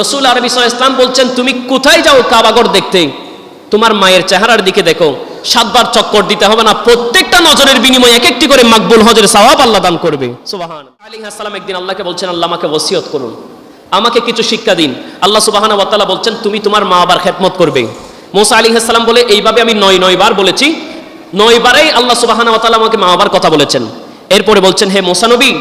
রাসূল আরবি সাল্লাল্লাহু আলাইহি ওয়াসাল্লাম বলছেন, তুমি কোথায় যাও কাবাঘর দেখতে? তোমার মায়ের চেহারার দিকে দেখো। 7 বার চক্কর দিতে হবে না, প্রত্যেকটা নজরের বিনিময়ে এক একটি করে মাকবুল হজের সওয়াব আল্লাহ দান করবে। সুবহানাল্লাহ। আলাইহিস সালাম একদিন আল্লাহকে বলছেন, আল্লাহ আমাকে ওসিয়ত করুন, আমাকে কিছু শিক্ষা দিন। আল্লাহ সুবহানাহু ওয়া তাআলা বলছেন, তুমি তোমার মা বাবার খেদমত করবে। মুসা আলাইহিস সালাম বলে, এইভাবে আমি 9 বার বলেছি, 9 বারেই আল্লাহ সুবহানাহু ওয়া তাআলা আমাকে মা বাবার কথা বলেছেন। এরপরে বলছেন, হে মুসা নবী,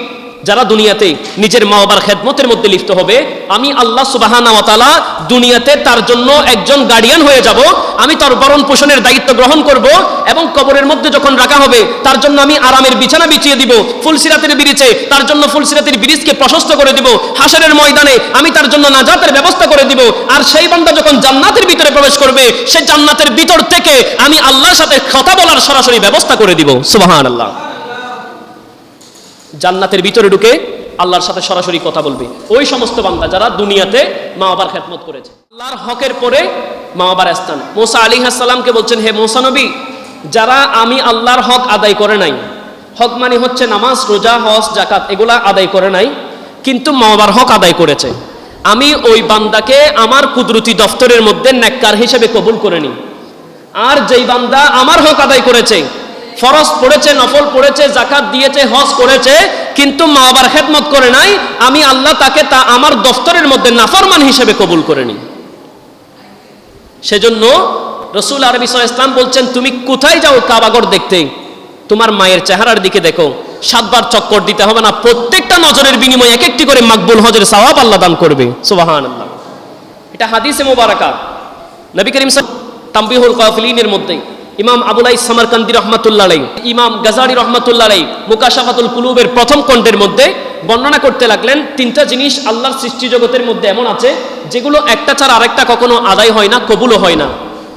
যারা দুনিয়াতে নিজের মা বাবার খেদমতের মধ্যে লিপ্ত হবে, আমি আল্লাহ সুবহানাহু ওয়া তাআলা দুনিয়াতে তার জন্য একজন গার্ডিয়ান হয়ে যাব। আমি তার ভরণ পোষণের দায়িত্ব গ্রহণ করব এবং কবরের মধ্যে যখন রাখা হবে তার জন্য আমি আরামের বিছানা বিছিয়ে দিব, ফুলসিরাতের ব্রিজে তার জন্য ফুলসিরাতের ব্রিজকে প্রশস্ত করে দিব, হাসরের ময়দানে আমি তার জন্য নাজাতের ব্যবস্থা করে দিব। আর সেই বান্দা যখন জান্নাতের ভিতরে প্রবেশ করবে, সে জান্নাতের ভিতর থেকে আমি আল্লাহর সাথে কথা বলার সরাসরি ব্যবস্থা করে দিব। সুবহানাল্লাহ। জান্নাতের ভিতরে ঢুকে আল্লাহর সাথে সরাসরি কথা বলবে ওই সমস্ত বান্দা যারা দুনিয়াতে মা বাবার খেদমত করেছে। আল্লাহর হকের পরে মা বাবার স্থান। মুসা আলাইহিস সালামকে বলছেন, হে মুসা নবী, যারা আমি আল্লাহর হক আদায় করে নাই, হক মানে হচ্ছে নামাজ, রোজা, হজ, যাকাত, এগুলা আদায় করে নাই, কিন্তু মা বাবার হক আদায় করেছে, আমি ওই বান্দাকে আমার কুদরতি দফতরের মধ্যে নেককার হিসেবে কবুল করে নিই। আর যেই বান্দা আমার হক আদায় করেছে, ফরজ পড়েছে, নফল পড়েছে, যাকাত দিয়েছে, হজ করেছে, কিন্তু মা বাবার খেদমত করে নাই, আমি আল্লাহ তাকে তা আমার দফতরের মধ্যে নাফরমান হিসেবে কবুল করে নিই। সেজন্য রাসূল আরবি সাল্লাল্লাহু আলাইহি ওয়াসাল্লাম বলছেন, তুমি কোথায় যাও কাবাঘর দেখতে? তোমার মায়ের চেহারার দিকে দেখো। 7 বার চক্কর দিতে হবে না, প্রত্যেকটা নজরের বিনিময়ে এক একটি করে মাকবুল হজের সওয়াব আল্লাহ দান করবে। সুবহানাল্লাহ। এটা হাদিসে মুবারাকা। নবী করিম তামবিহুল কাফিলিনের মধ্যে ইমাম আবুলাই সামারকান্দি রহমাতুল্লাহ আলাইহি, ইমাম গাজালি রহমাতুল্লাহ আলাইহি মুকাশাফাতুল কুলুবের প্রথম খণ্ডের মধ্যে বর্ণনা করতে লাগলেন, 3টা জিনিস আল্লাহর সৃষ্টি জগতের মধ্যে এমন আছে যেগুলো একটা ছাড়া আরেকটা কখনো আদায় হয় না, কবুলও হয় না।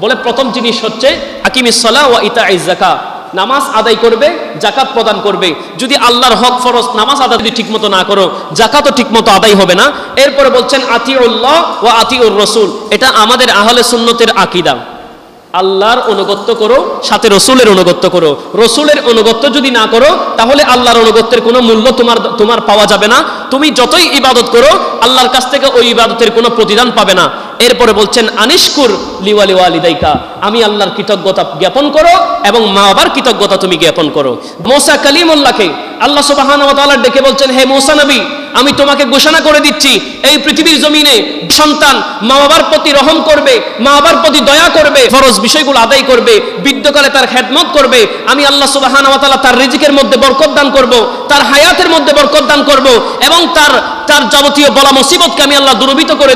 বলে প্রথম জিনিস হচ্ছে আকিমিস সালাহ ওয়া ইতাইজ যাকাত, নামাজ আদায় করবে, যাকাত প্রদান করবে। যদি আল্লাহর হক ফরজ নামাজ আদায় যদি ঠিকমতো না করো, যাকাতও ঠিকমতো আদায় হবে না। এরপরে বলছেন আতিউল্লাহ ওয়া আতিউর রাসূল, এটা আমাদের আহলে সুন্নতের আকীদা। আল্লাহর অনুগত্য করো, সাথে রসুলের অনুগত্য করো। রসুলের অনুগত্য যদি না করো, তাহলে আল্লাহর অনুগত্যের কোনো মূল্য তোমার পাওয়া যাবে না। তুমি যতই ইবাদত করো, আল্লাহর কাছ থেকে ওই ইবাদতের কোনো প্রতিদান পাবে না। এরপরে বলছেন আনিশকুর লিওয়ালি ওয়ালিদাইকা, আমি আল্লাহর কৃতজ্ঞতা জ্ঞাপন করো এবং মা বাবার কৃতজ্ঞতা তুমি জ্ঞাপন করো। মুসা কালিমুল্লাহকে আল্লাহ সুবহানাহু ওয়া তাআলা ডেকে বলছেন, হে মুসা নবী, আমি তোমাকে ঘোষণা করে দিচ্ছি, এই পৃথিবীর জমিনে সন্তান মা বাবার প্রতি রহম করবে, মা বাবার প্রতি দয়া করবে, ফরজ বিষয়গুলো আদায় করবে, বৃদ্ধকালে তার খেদমত করবে, আমি আল্লাহ সুবহানাহু ওয়া তাআলা তার রিজিকের মধ্যে বরকত দান করব, তার হায়াতের মধ্যে বরকত দান করব এবং তার যাবতীয় বলা মুসিবতকে আমি আল্লাহ দূরীভূত করে